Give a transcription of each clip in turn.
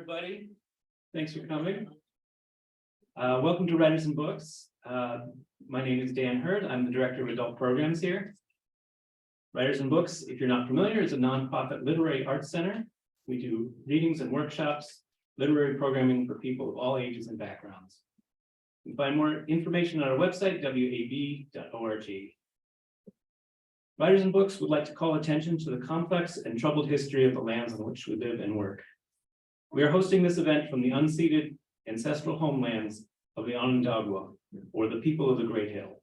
everybody. Thanks for coming. Welcome to Writers and Books. My name is Dan Hurd. I'm the Director of Adult Programs here. Writers and Books, if you're not familiar, is a nonprofit literary arts center. We do readings and workshops, literary programming for people of all ages and backgrounds. You can find more information on our website, wab.org. Writers and Books would like to call attention to the complex and troubled history of the lands on which we live and work. We are hosting this event from the unceded ancestral homelands of the Onondaga, or the people of the Great Hill.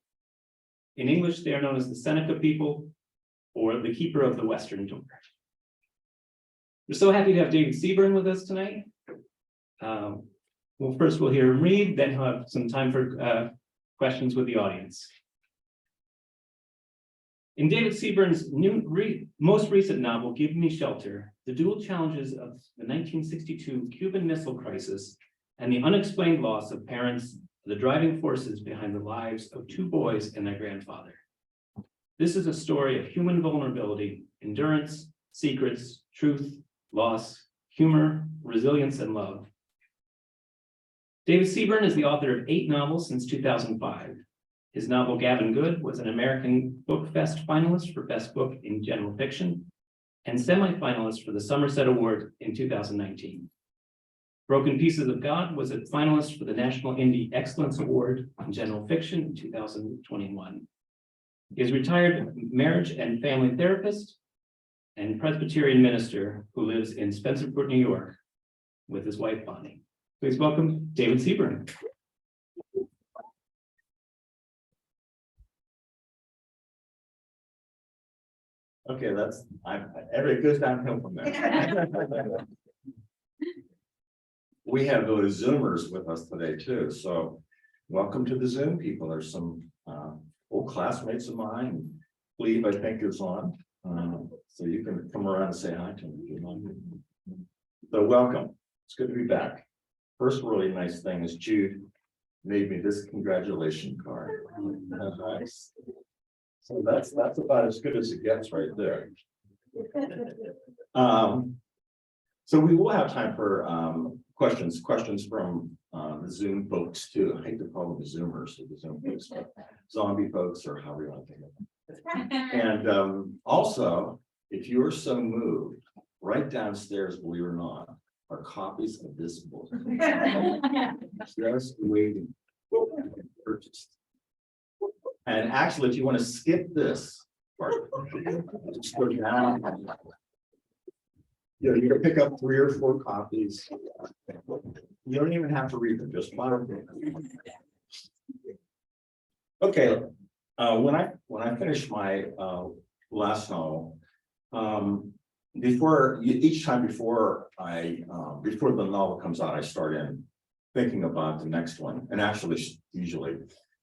In English, they are known as the Seneca people, or the keeper of the Western Door. We're so happy to have David Seaburn with us tonight. Well, first we'll hear him read, then he'll have some time for questions with the audience. In David Seaburn's most recent novel, Give Me Shelter, the dual challenges of the 1962 Cuban Missile Crisis and the unexplained loss of parents are the driving forces behind the lives of two boys and their grandfather. This is a story of human vulnerability, endurance, secrets, truth, loss, humor, resilience, and love. David Seaburn is the author of 8 novels since 2005. His novel, Gavin, Goode, was an American Book Fest finalist for Best Book in General Fiction and semi-finalist for the Somerset Award in 2019. Broken Pieces of God was a finalist for the National Indie Excellence Award in General Fiction in 2021. He is a retired marriage and family therapist and Presbyterian minister who lives in Spencerport, New York, with his wife, Bonnie. Please welcome David Seaburn. Okay, everybody goes downhill from there. We have those Zoomers with us today too, so welcome to the Zoom people. There's some old classmates of mine. Cleve, I think, is on, so you can come around and say hi to me. So welcome. It's good to be back. First really nice thing is Jude made me this congratulation card. Nice. So that's about as good as it gets right there. So we will have time for questions from the Zoom folks too. I hate to call them the Zoomers or the Zoom folks, but zombie folks or however you want to think of them. And also, if you're so moved, right downstairs, believe it or not, are copies of this book. Just waiting to be purchased. And actually, if you want to skip this part, just go down. You can pick up 3 or 4 copies. You don't even have to read them, just follow them. Okay, when I finish my last novel, each time before the novel comes out, I start in thinking about the next one, and actually usually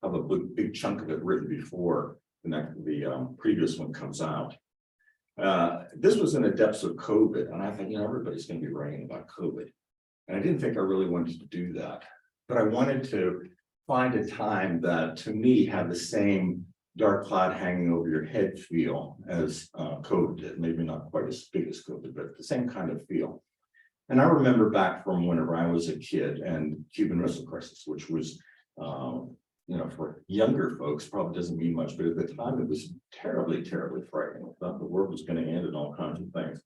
have a big chunk of it written before the previous one comes out. This was in the depths of COVID, and I thought, everybody's going to be writing about COVID. And I didn't think I really wanted to do that, but I wanted to find a time that, to me, had the same dark cloud hanging over your head feel as COVID did. Maybe not quite as big as COVID, but the same kind of feel. And I remember back from whenever I was a kid and Cuban Missile Crisis, which was for younger folks, probably doesn't mean much, but at the time it was terribly, terribly frightening. I thought the world was going to end and all kinds of things.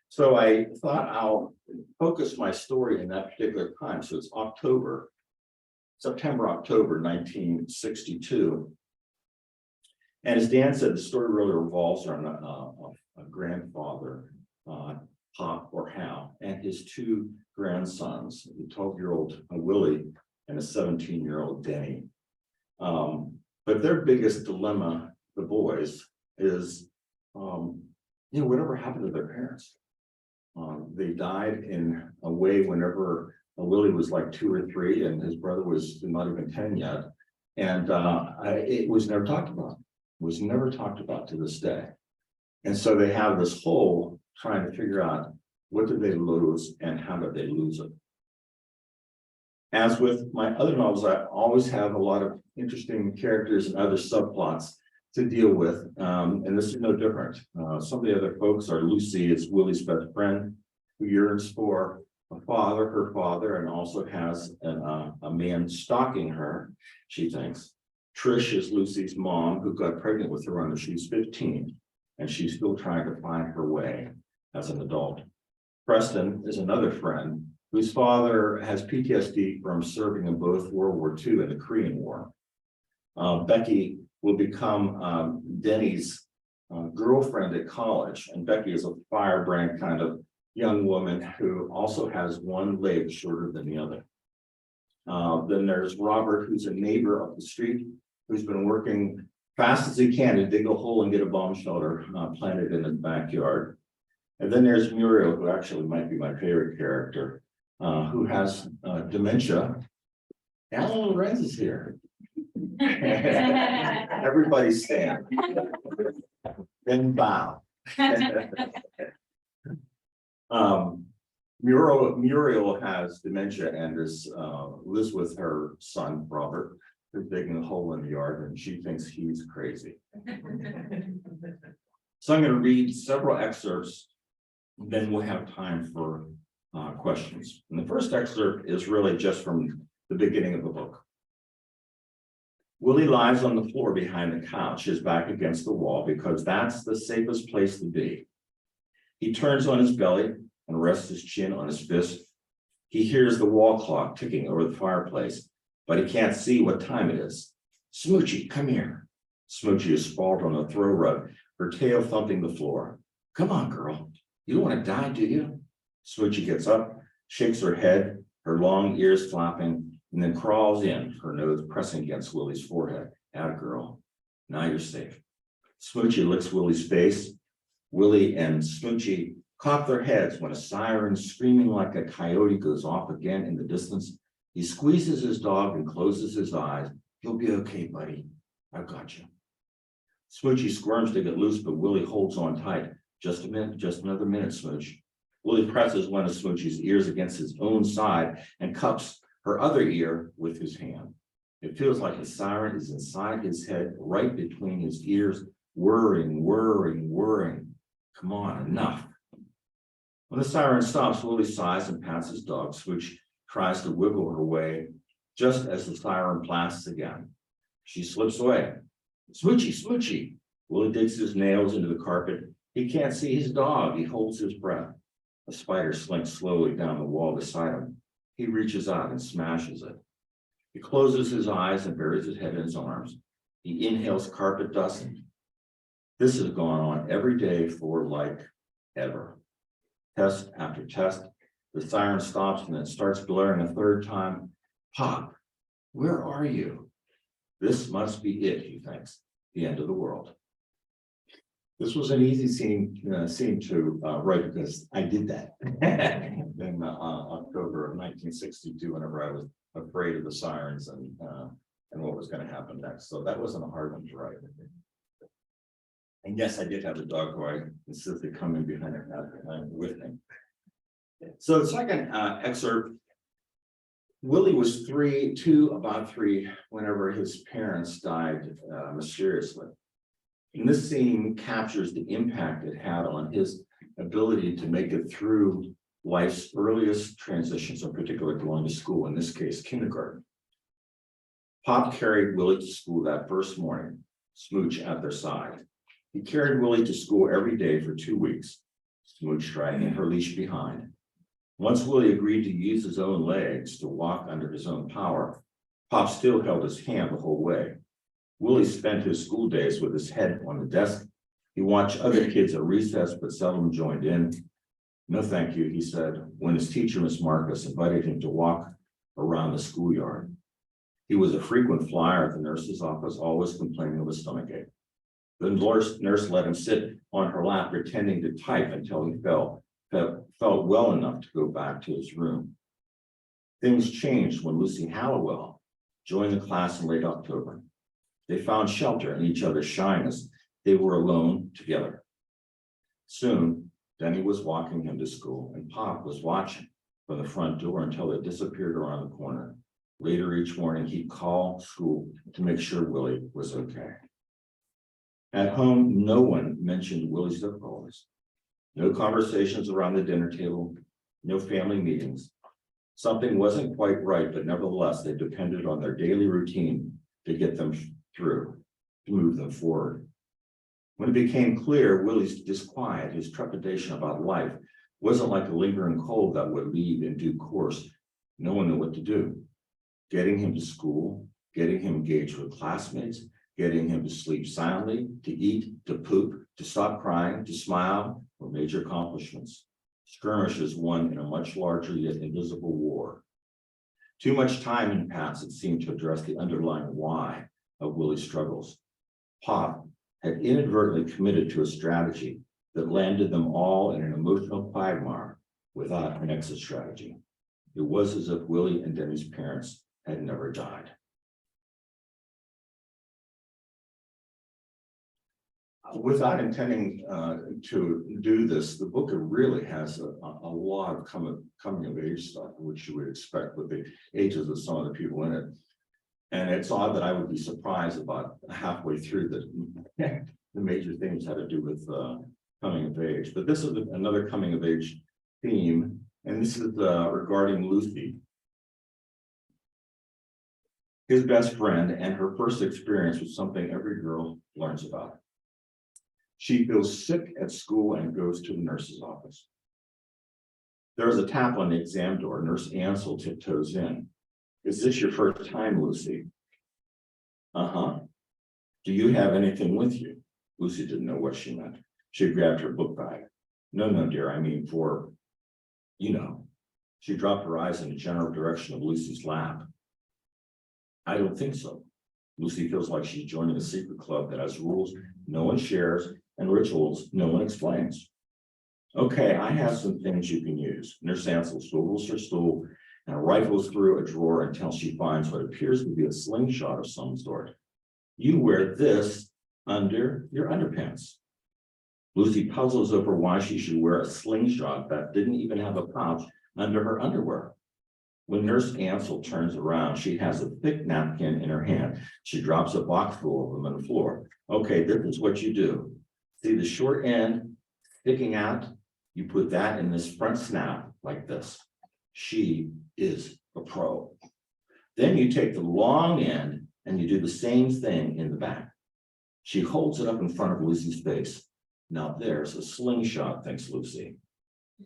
So I thought I'll focus my story in that particular time. So it's September, October 1962. And as Dan said, the story really revolves around a grandfather, Pop or Hal, and his 2 grandsons, the 12-year-old Willie and a 17-year-old Denny. But their biggest dilemma, the boys, is, whatever happened to their parents. They died in a way whenever Willie was like 2 or 3, and his brother was not even 10 yet. And it was never talked about. It was never talked about to this day. And so they have this hole trying to figure out what did they lose and how did they lose it. As with my other novels, I always have a lot of interesting characters and other subplots to deal with, and this is no different. Some of the other folks are Lucy is Willie's best friend, who yearns for her father, and also has a man stalking her, she thinks. Trish is Lucy's mom, who got pregnant with her when she was 15, and she's still trying to find her way as an adult. Preston is another friend whose father has PTSD from serving in both World War II and the Korean War. Becky will become Denny's girlfriend at college, and Becky is a firebrand kind of young woman who also has one leg shorter than the other. Then there's Robert, who's a neighbor up the street, who's been working fast as he can to dig a hole and get a bomb shelter planted in his backyard. And then there's Muriel, who actually might be my favorite character, who has dementia. Alan Lorenz is here. Everybody stand. Then bow. Muriel has dementia and lives with her son, Robert, who's digging a hole in the yard, and she thinks he's crazy. So I'm going to read several excerpts, then we'll have time for questions. And the first excerpt is really just from the beginning of the book. Willie lies on the floor behind the couch, his back against the wall, because that's the safest place to be. He turns on his belly and rests his chin on his fist. He hears the wall clock ticking over the fireplace, but he can't see what time it is. Smoochie, come here. Smoochie is sprawled on the throw rug, her tail thumping the floor. Come on, girl. You don't want to die, do you? Smoochie gets up, shakes her head, her long ears flapping, and then crawls in, her nose pressing against Willie's forehead. Atta girl. Now you're safe. Smoochie licks Willie's face. Willie and Smoochie cock their heads when a siren screaming like a coyote goes off again in the distance. He squeezes his dog and closes his eyes. You'll be okay, buddy. I've got you. Smoochie squirms to get loose, but Willie holds on tight. Just a minute, just another minute, Smooch. Willie presses one of Smoochie's ears against his own side and cups her other ear with his hand. It feels like the siren is inside his head, right between his ears, whirring. Come on, enough. When the siren stops, Willie sighs and pats his dog. Smooch tries to wiggle her way just as the siren blasts again. She slips away. Smoochie. Willie digs his nails into the carpet. He can't see his dog. He holds his breath. A spider slinks slowly down the wall beside him. He reaches out and smashes it. He closes his eyes and buries his head in his arms. He inhales carpet dust. This has gone on every day for like ever. Test after test. The siren stops and it starts blaring a third time. Pop, where are you? This must be it, he thinks. The end of the world. This was an easy scene to write because I did that in October of 1962, whenever I was afraid of the sirens and what was going to happen next. So that wasn't a hard one to write. And yes, I did have a dog who I insisted coming behind it with me. So the second excerpt, Willie was about three, whenever his parents died mysteriously. And this scene captures the impact it had on his ability to make it through life's earliest transitions, in particular going to school, in this case, kindergarten. Pop carried Willie to school that first morning, Smooch at their side. He carried Willie to school every day for 2 weeks, Smooch dragging her leash behind. Once Willie agreed to use his own legs to walk under his own power, Pop still held his hand the whole way. Willie spent his school days with his head on the desk. He watched other kids at recess, but seldom joined in. No, thank you, he said, when his teacher, Miss Marcus, invited him to walk around the schoolyard. He was a frequent flyer at the nurse's office, always complaining of a stomachache. The nurse let him sit on her lap, pretending to type until he felt well enough to go back to his room. Things changed when Lucy Hallowell joined the class in late October. They found shelter in each other's shyness. They were alone together. Soon, Denny was walking him to school, and Pop was watching from the front door until it disappeared around the corner. Later each morning, he'd call school to make sure Willie was okay. At home, no one mentioned Willie's difficulties. No conversations around the dinner table, no family meetings. Something wasn't quite right, but nevertheless, they depended on their daily routine to get them through, to move them forward. When it became clear Willie's disquiet, his trepidation about life, wasn't like a lingering cold that would leave in due course, no one knew what to do. Getting him to school, getting him engaged with classmates, getting him to sleep soundly, to eat, to poop, to stop crying, to smile, were major accomplishments. Skirmishes won in a much larger yet invisible war. Too much time had passed, it seemed, to address the underlying why of Willie's struggles. Pop had inadvertently committed to a strategy that landed them all in an emotional quagmire without an exit strategy. It was as if Willie and Denny's parents had never died. Without intending to do this, the book really has a lot of coming of age stuff, which you would expect with the ages of some of the people in it. And it's odd that I would be surprised about halfway through that the major themes had to do with coming of age. But this is another coming of age theme, and this is regarding Lucy, his best friend, and her first experience with something every girl learns about. She feels sick at school and goes to the nurse's office. There is a tap on the exam door. Nurse Ansel tiptoes in. Is this your first time, Lucy? Uh-huh. Do you have anything with you? Lucy didn't know what she meant. She grabbed her book bag. No, dear, I mean for, you know. She dropped her eyes in the general direction of Lucy's lap. I don't think so. Lucy feels like she's joining a secret club that has rules no one shares and rituals no one explains. Okay, I have some things you can use. Nurse Ansel swivels her stool and rifles through a drawer until she finds what appears to be a slingshot of some sort. You wear this under your underpants. Lucy puzzles over why she should wear a slingshot that didn't even have a pouch under her underwear. When Nurse Ansel turns around, she has a thick napkin in her hand. She drops a box full of them on the floor. Okay, this is what you do. See the short end sticking out? You put that in this front snap like this. She is a pro. Then you take the long end and you do the same thing in the back. She holds it up in front of Lucy's face. Now there's a slingshot, thinks Lucy.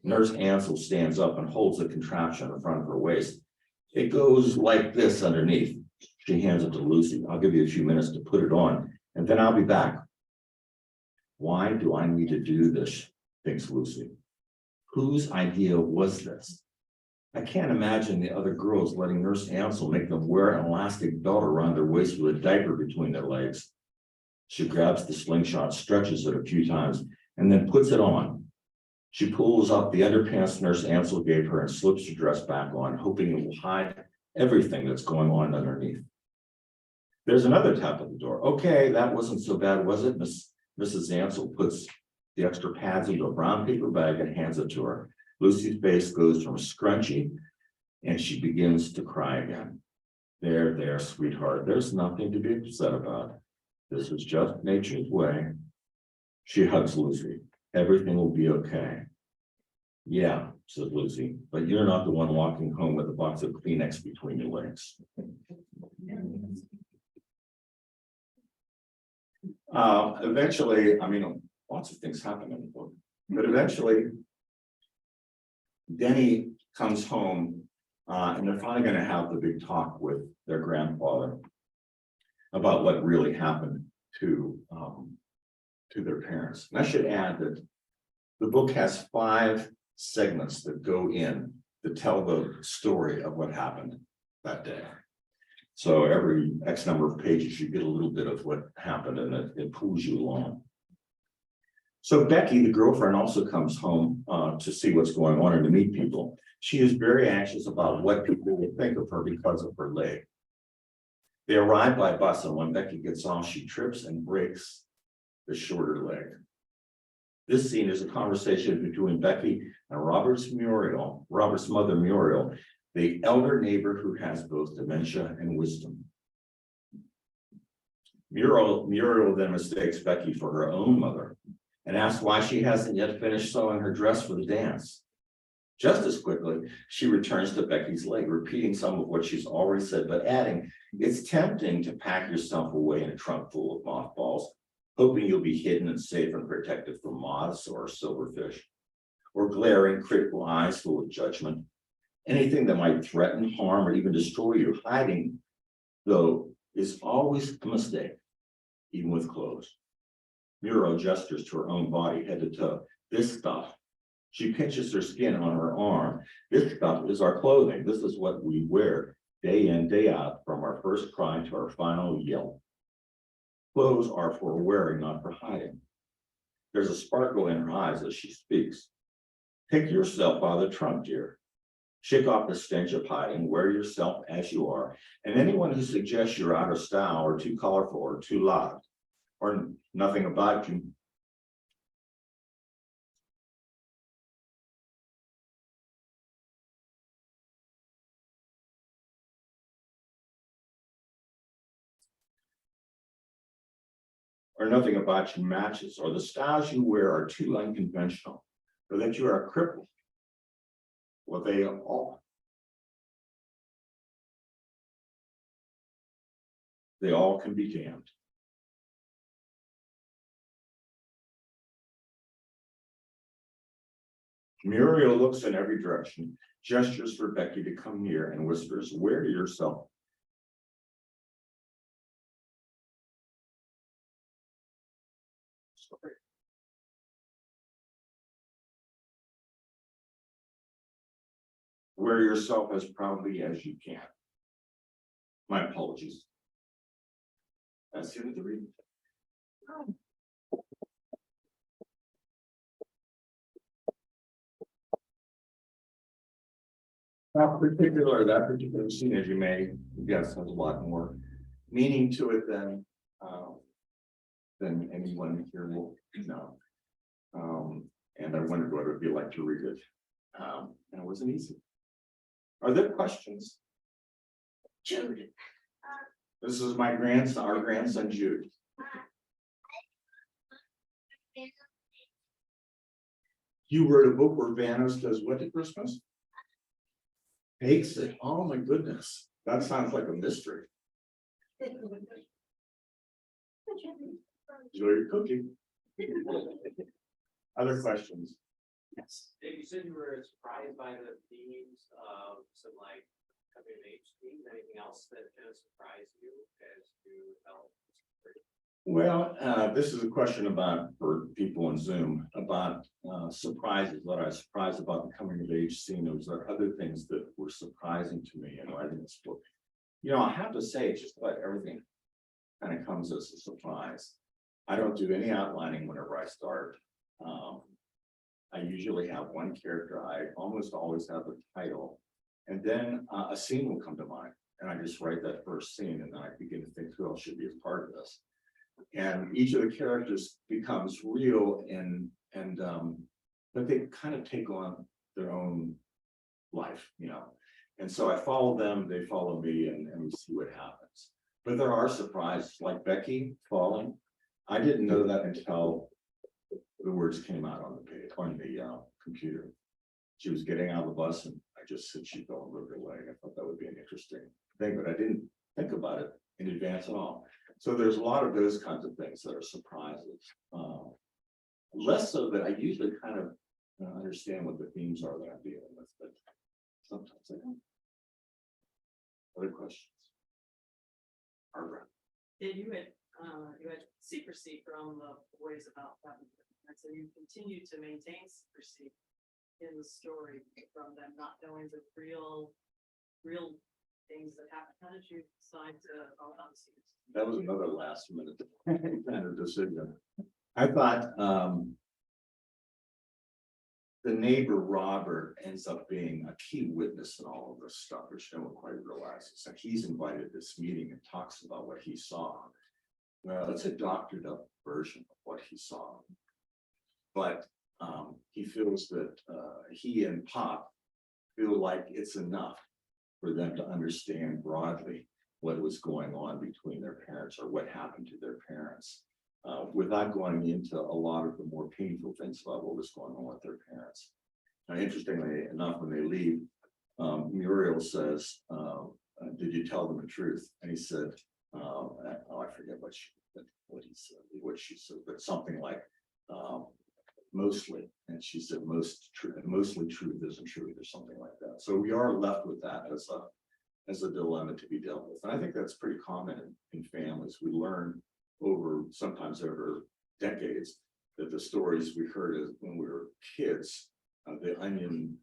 Nurse Ansel stands up and holds the contraption in front of her waist. It goes like this underneath. She hands it to Lucy. I'll give you a few minutes to put it on, and then I'll be back. Why do I need to do this, thinks Lucy. Whose idea was this? I can't imagine the other girls letting Nurse Ansel make them wear an elastic belt around their waist with a diaper between their legs. She grabs the slingshot, stretches it a few times, and then puts it on. She pulls up the underpants Nurse Ansel gave her and slips her dress back on, hoping it will hide everything that's going on underneath. There's another tap at the door. Okay, that wasn't so bad, was it? Mrs. Ansel puts the extra pads into a brown paper bag and hands it to her. Lucy's face goes from a scrunchy, and she begins to cry again. There, sweetheart, there's nothing to be upset about. This is just nature's way. She hugs Lucy. Everything will be okay. Yeah, says Lucy, but you're not the one walking home with a box of Kleenex between your legs. Eventually, I mean, lots of things happen in the book, but eventually Denny comes home and they're finally going to have the big talk with their grandfather about what really happened to their parents. And I should add that the book has 5 segments that go in to tell the story of what happened that day. So every X number of pages, you get a little bit of what happened, and it pulls you along. So Becky, the girlfriend, also comes home to see what's going on and to meet people. She is very anxious about what people will think of her because of her leg. They arrive by bus, and when Becky gets off, she trips and breaks the shorter leg. This scene is a conversation between Becky and Robert's mother, Muriel, the elder neighbor who has both dementia and wisdom. Muriel then mistakes Becky for her own mother and asks why she hasn't yet finished sewing her dress for the dance. Just as quickly, she returns to Becky's leg, repeating some of what she's already said, but adding, it's tempting to pack yourself away in a trunk full of mothballs, hoping you'll be hidden and safe and protected from moths or silverfish, or glaring, critical eyes full of judgment. Anything that might threaten, harm, or even destroy you. Hiding, though, is always a mistake, even with clothes. Muriel gestures to her own body, head to toe. This stuff. She pinches her skin on her arm. This stuff is our clothing. This is what we wear day in, day out, from our first cry to our final yell. Clothes are for wearing, not for hiding. There's a sparkle in her eyes as she speaks. Take yourself out of the trunk, dear. Shake off the stench of hiding, wear yourself as you are, and anyone who suggests you're out of style or too colorful or too loud or nothing about you matches, or the styles you wear are too unconventional, or that you are a cripple. Well, they all can be damned. Muriel looks in every direction, gestures for Becky to come near, and whispers, wear yourself. Sorry. Wear yourself as proudly as you can. My apologies. That's the end of the reading. That particular scene, as you may guess, has a lot more meaning to it than anyone here will know. And I wondered what it would be like to read it. And it wasn't easy. Are there questions? Jude. This is my grandson, our grandson Jude. You wrote a book where Vanos does what at Christmas? Bakes it. Oh my goodness. That sounds like a mystery. Enjoy your cooking. Other questions? Yes. Dave, you said you were surprised by the themes of some like coming of age themes. Anything else that kind of surprised you as you developed? Well, this is a question about, for people in Zoom, about surprises. What I was surprised about the coming of age scene. Was there other things that were surprising to me in writing this book? You know, I have to say, just about everything kind of comes as a surprise. I don't do any outlining whenever I start. I usually have one character. I almost always have a title, and then a scene will come to mind, and I just write that first scene, and then I begin to think who else should be a part of this. And each of the characters becomes real, but they kind of take on their own life, you know. And so I follow them, they follow me, and we see what happens. But there are surprises, like Becky falling. I didn't know that until the words came out on the page, on the computer. She was getting out of the bus, and I just said she fell and broke her leg. I thought that would be an interesting thing, but I didn't think about it in advance at all. So there's a lot of those kinds of things that are surprises. Less so that I usually kind of understand what the themes are that I'm dealing with, but sometimes I don't. Other questions? Barbara. Yeah, you had secrecy from the boys about that, and so you continue to maintain secrecy in the story from them not knowing the real things that happen. How did you decide to follow on secrecy? That was another last minute kind of decision. I thought the neighbor Robert ends up being a key witness in all of this stuff, which no one quite realizes. Like, he's invited to this meeting and talks about what he saw. Well, it's a doctored up version of what he saw, but he feels that he and Pop feel like it's enough for them to understand broadly what was going on between their parents, or what happened to their parents, without going into a lot of the more painful things about what was going on with their parents. Interestingly enough, when they leave, Muriel says, did you tell them the truth? And he said, oh, I forget what he said, what she said, but something like, mostly. And she said, mostly truth isn't truth, or something like that. So we are left with that as a dilemma to be dealt with. And I think that's pretty common in families. We learn sometimes over decades, that the stories we heard as when we were kids, the onion,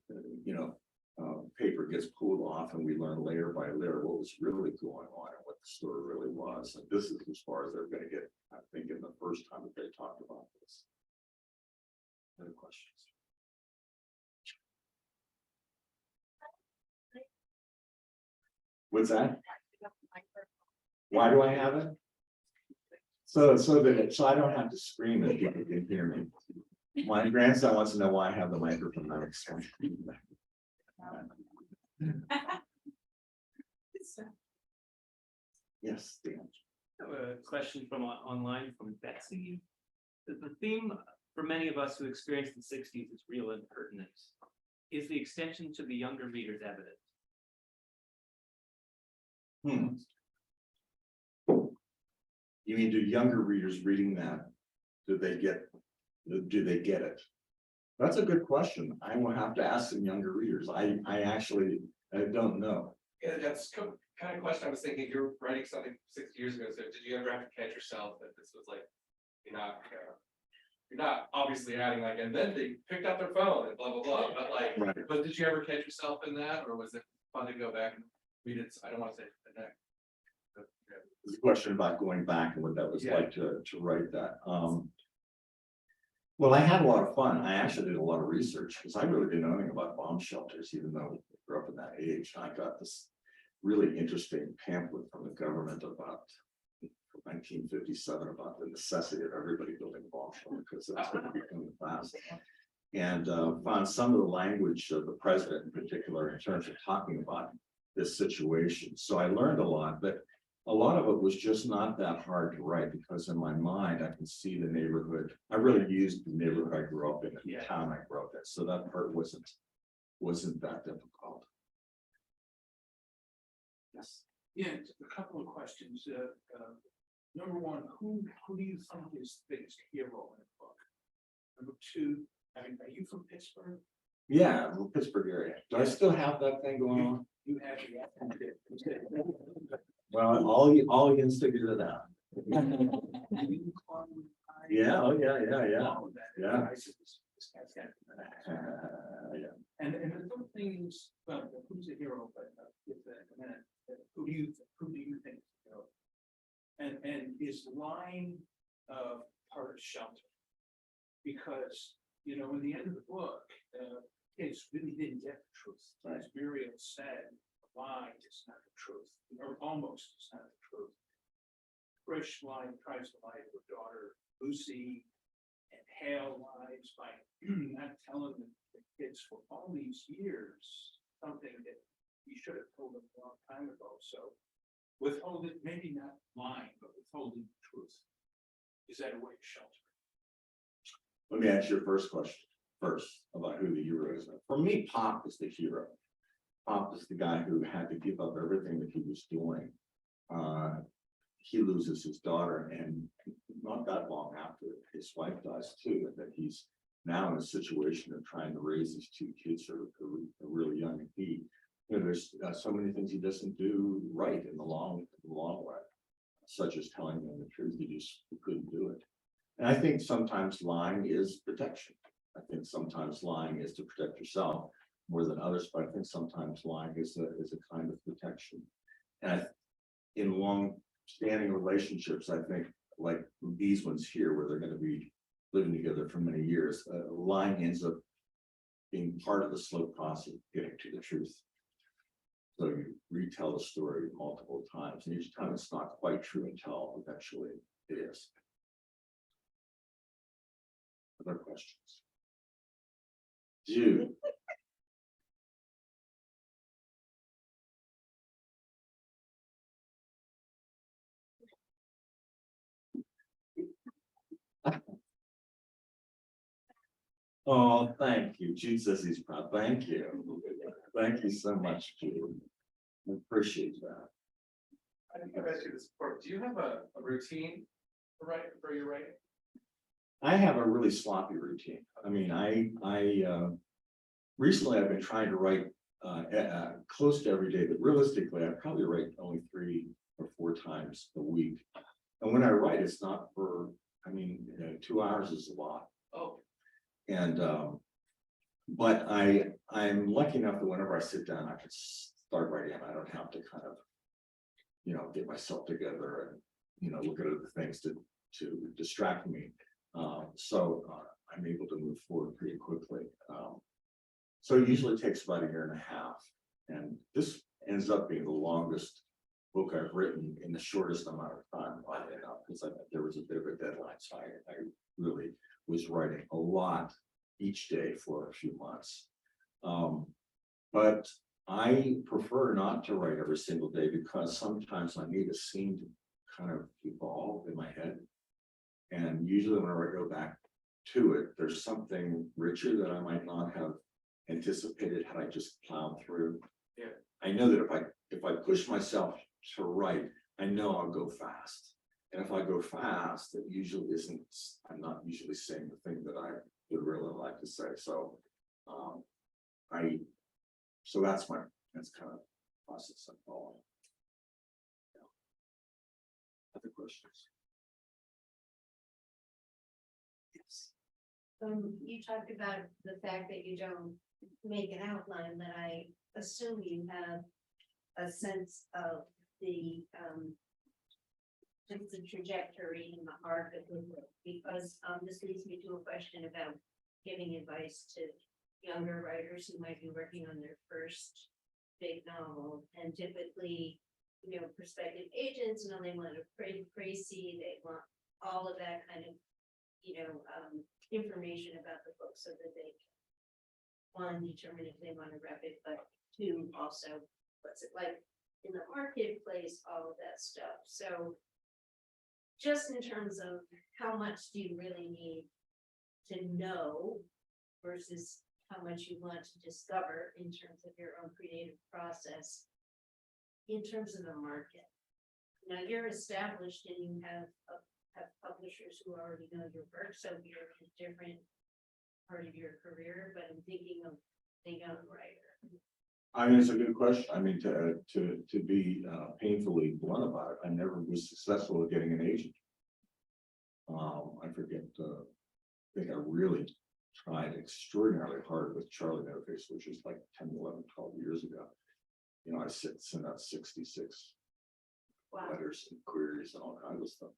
paper gets pulled off, and we learn layer by layer what was really going on and what the story really was. And this is as far as they're going to get, I think, in the first time that they talked about this. Other questions? What's that? Why do I have it? So I don't have to scream and people can hear me. My grandson wants to know why I have the microphone. I'm explaining. Yes, Dan. I have a question from online from Betsy. The theme for many of us who experienced the 60s is real and pertinent. Is the extension to the younger readers evident? You mean, do younger readers reading that, do they get it? That's a good question. I will have to ask some younger readers. I don't know. Yeah, that's kind of question I was thinking. You're writing something 60 years ago. So did you ever have to catch yourself that this was like, you're not obviously adding like, and then they picked up their phone and blah, blah, blah. But like, Right. but did you ever catch yourself in that? Or was it fun to go back and read it? I don't want to say the next. There's a question about going back and what that was like to write that. Well, I had a lot of fun. I actually did a lot of research because I really didn't know anything about bomb shelters, even though I grew up in that age. I got this really interesting pamphlet from the government about 1957 about the necessity of everybody building a bomb shelter because it's going to be coming fast. And found some of the language of the president in particular in terms of talking about this situation. So I learned a lot, but a lot of it was just not that hard to write because in my mind, I can see the neighborhood. I really used the neighborhood I grew up in, the town I grew up in. So that part wasn't that difficult. Yes. Yeah, a couple of questions. Number one, who do you think is the biggest hero in the book? Number two, I mean, are you from Pittsburgh? Yeah, the Pittsburgh area. Do I still have that thing going on? You have the accent. Well, all you can figure it out. Yeah, oh yeah. Yeah. Yeah. And the third thing is, well, who's a hero, but who do you think is a hero? And is lying part of shelter? Because, in the end of the book, kids really didn't get the truth. As Muriel said, lie is not the truth, or almost is not the truth. Trish tries to lie to her daughter Lucy, and Hale lies by not telling the kids for all these years something that he should have told them a long time ago. So withholding, maybe not lying, but withholding the truth. Is that a way to shelter? Let me answer your first question first about who the hero is. For me, Pop is the hero. Pop is the guy who had to give up everything that he was doing. He loses his daughter, and not that long after, his wife dies too, and that he's now in a situation of trying to raise these two kids who are really young. And there's so many things he doesn't do right in the long run, such as telling them the truth. He couldn't do it. And I think sometimes lying is protection. I think sometimes lying is to protect yourself more than others, but I think sometimes lying is a kind of protection. And in long-standing relationships, I think like these ones here, where they're going to be living together for many years, lying ends up being part of the slow process of getting to the truth. So you retell the story multiple times, and each time it's not quite true until eventually it is. Other questions? Jude. Oh, thank you. Jude says he's proud. Thank you. Thank you so much, Jude. I appreciate that. I think I've asked you this before. Do you have a routine for your writing? I have a really sloppy routine. I mean, recently I've been trying to write close to every day, but realistically, I probably write only 3 or 4 times a week. And when I write, it's not for, 2 hours is a lot. Oh, And but I'm lucky enough that whenever I sit down, I can start writing. I don't have to kind of, get myself together and, look at other things to distract me. So I'm able to move forward pretty quickly. So it usually takes about 1.5 years. And this ends up being the longest book I've written in the shortest amount of time, because there was a bit of a deadline. So I really was writing a lot each day for a few months. But I prefer not to write every single day because sometimes I need a scene to kind of evolve in my head. And usually when I go back to it, there's something richer that I might not have anticipated had I just plowed through. Yeah. I know that if I push myself to write, I know I'll go fast. And if I go fast, it usually isn't, I'm not usually saying the thing that I would really like to say. So that's kind of the process I'm following. Yeah. Other questions? Yes. You talked about the fact that you don't make an outline, that I assume you have a sense of the just the trajectory and the arc of the book, because this leads me to a question about giving advice to younger writers who might be working on their first big novel, and typically, prospective agents, they want a précis, they want all of that kind of, information about the book so that they can, one, determine if they want to rep it, but 2, also, what's it like in the marketplace, all of that stuff. So just in terms of how much do you really need to know versus how much you want to discover in terms of your own creative process, in terms of the market. Now you're established and you have publishers who already know your work, so you're in a different part of your career, but I'm thinking of the young writer. It's a good question. To be painfully blunt about it, I never was successful at getting an agent. I forget, I think I really tried extraordinarily hard with Charlie Noface, which was like 10, 11, 12 years ago. I sent out 66 letters and queries and all kinds of stuff.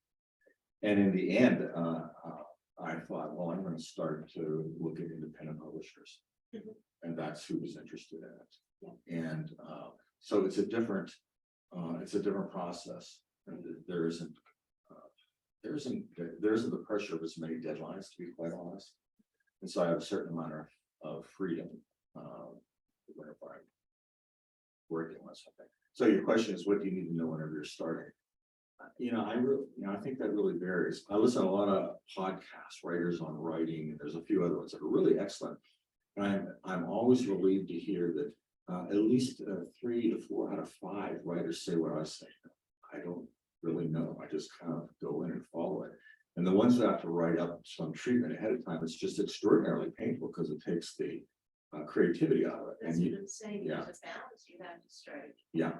And in the end, I thought, well, I'm going to start to look at independent publishers. And that's who was interested in it. Yeah. And so it's a different process. And there isn't the pressure of as many deadlines, to be quite honest. And so I have a certain amount of freedom whenever I'm working on something. So your question is, what do you need to know whenever you're starting? I think that really varies. I listen to a lot of podcasts, writers on writing, and there's a few other ones that are really excellent. And I'm always relieved to hear that at least 3 to 4 out of 5 writers say what I say. I don't really know. I just kind of go in and follow it. And the ones that have to write up some treatment ahead of time, it's just extraordinarily painful because it takes the creativity out of it. That's And what I'm saying, yeah. there's a balance you have to strike. Yeah.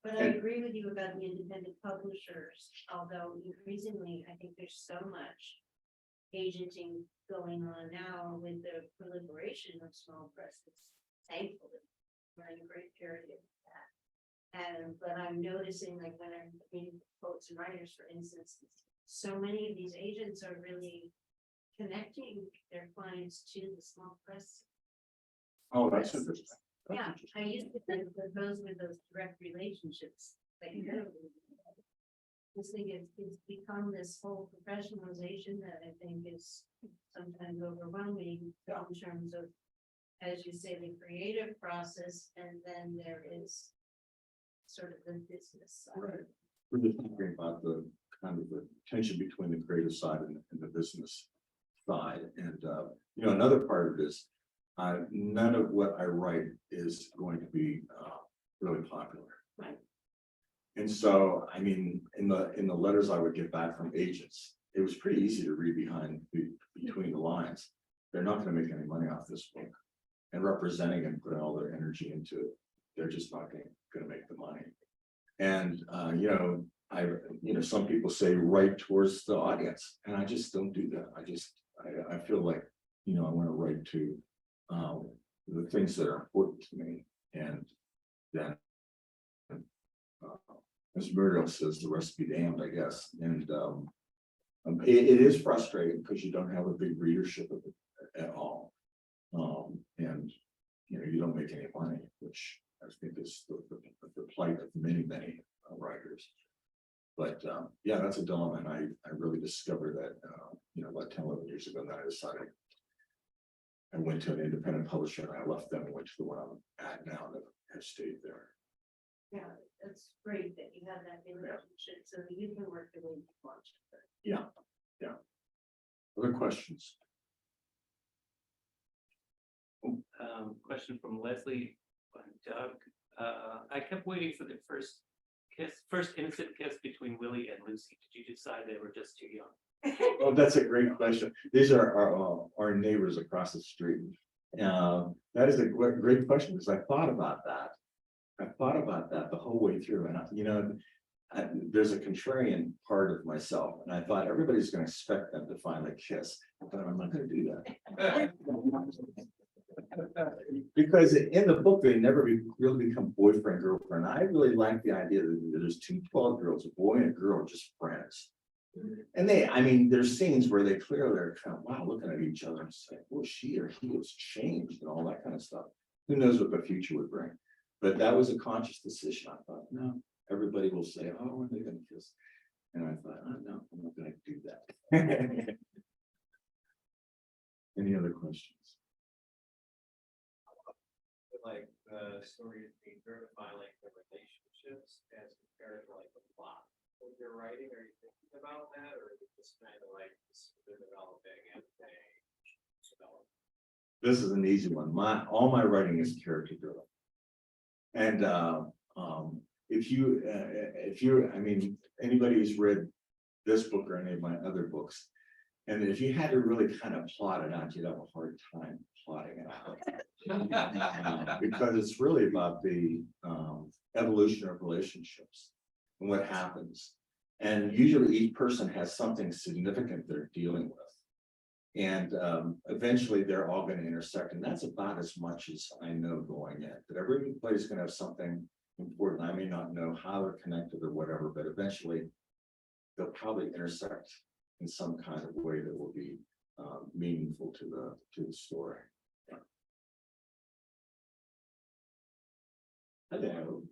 But I agree with you about the independent publishers, although increasingly, I think there's so much agenting going on now with the proliferation of small presses. Thankfully, we're in a great period of that. But I'm noticing, like when I'm reading poets and writers, for instance, so many of these agents are really connecting their clients to the small press. Oh, that's interesting. That's Yeah, interesting. I used to think that those were those direct relationships. Like, this thing it's become this whole professionalization that I think is sometimes overwhelming in terms of, as you say, the creative process, and then there is sort of the business side. Right. We're just talking about the kind of the tension between the creative side and the business side. And, another part of this, none of what I write is going to be, really popular. Right. And so, I mean, in the letters I would get back from agents, it was pretty easy to read between the lines. They're not gonna make any money off this book. And representing and putting all their energy into it, they're just not gonna make the money. And, some people say write towards the audience, and I just don't do that. I feel like, I wanna write to, the things that are important to me, and then, as Muriel says, the rest be damned, I guess. And, it is frustrating because you don't have a big readership of it at all. And, you don't make any money, which I think is the plight of many writers. But, that's a dilemma, and I really discovered that, about 10, 11 years ago, that I decided I went to an independent publisher, and I left them and went to the one I'm at now, and have stayed there. Yeah, it's great that you have that relationship, so that you can work the way you want to. Yeah. Other questions? Question from Leslie, Doug. I kept waiting for the first innocent kiss between Willie and Lucy. Did you decide they were just too young? Oh, that's a great question. These are our neighbors across the street. That is a great question, because I thought about that. The whole way through, and there's a contrarian part of myself, and I thought everybody's going to expect them to finally kiss, but I'm not going to do that. Because in the book, they never really become boyfriend, girlfriend. I really like the idea that there's 2 12 girls, a boy and a girl, just friends. And there's scenes where they clearly are kind of, wow, looking at each other and saying, well, she or he has changed and all that kind of stuff. Who knows what the future would bring? But that was a conscious decision. I thought, no, everybody will say, oh, when are they going to kiss? And I thought, oh, no, I'm not going to do that. Any other questions? Like the story is being driven by like the relationships as compared to like the plot. When you're writing, are you thinking about that, or is it just kind of like they're developing and they develop? This is an easy one. All my writing is character driven. And anybody who's read this book or any of my other books, and if you had to really kind of plot it out, you'd have a hard time plotting it out. Because it's really about the evolution of relationships and what happens. And usually each person has something significant they're dealing with. And eventually they're all going to intersect. And that's about as much as I know going in. That everybody's going to have something important. I may not know how they're connected or whatever, but eventually they'll probably intersect in some kind of way that will be meaningful to the story. Yeah. Hello.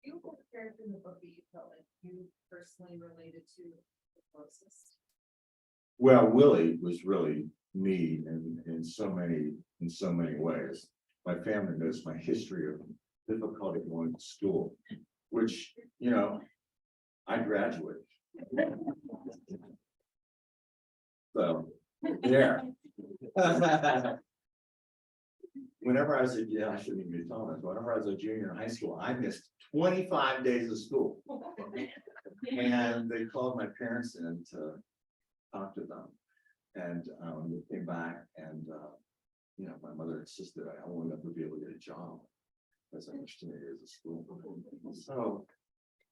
You have a character in the book that you felt like you personally related to the closest. Well, Willie was really me in so many ways. My family knows my history of difficulty going to school, which, I graduated. So, yeah. Whenever I was I shouldn't even be telling this, whenever I was a junior in high school, I missed 25 days of school. And they called my parents in to talk to them. And they came back and, my mother insisted I only ever be able to get a job as I missed 2 years of school. So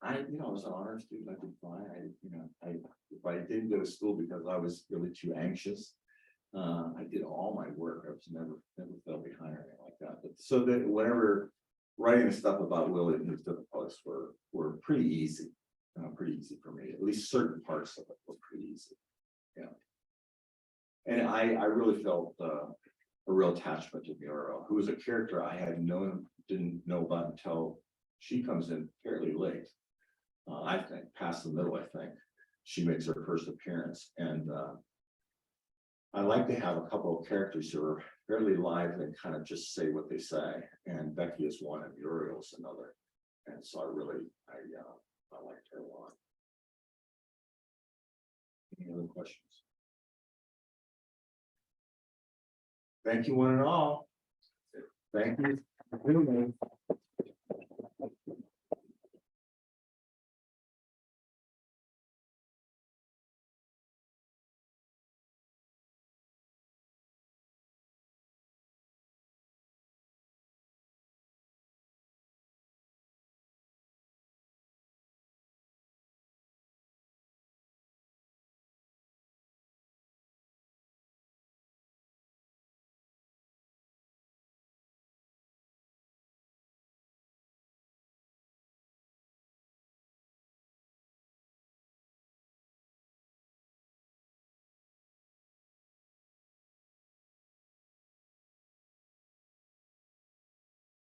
I was an honor student. I did fine. If I didn't go to school because I was really too anxious, I did all my work. I was never fell behind or anything like that. But so that whenever writing stuff about Willie and his difficulties were pretty easy for me. At least certain parts of it were pretty easy. Yeah. And I really felt a real attachment to Muriel, who was a character I didn't know about until she comes in fairly late. I think past the middle, I think she makes her first appearance. And I like to have a couple of characters who are fairly lively and kind of just say what they say. And Becky is one and Muriel is another. And so I liked her a lot. Any other questions? Thank you one and all. Thank you.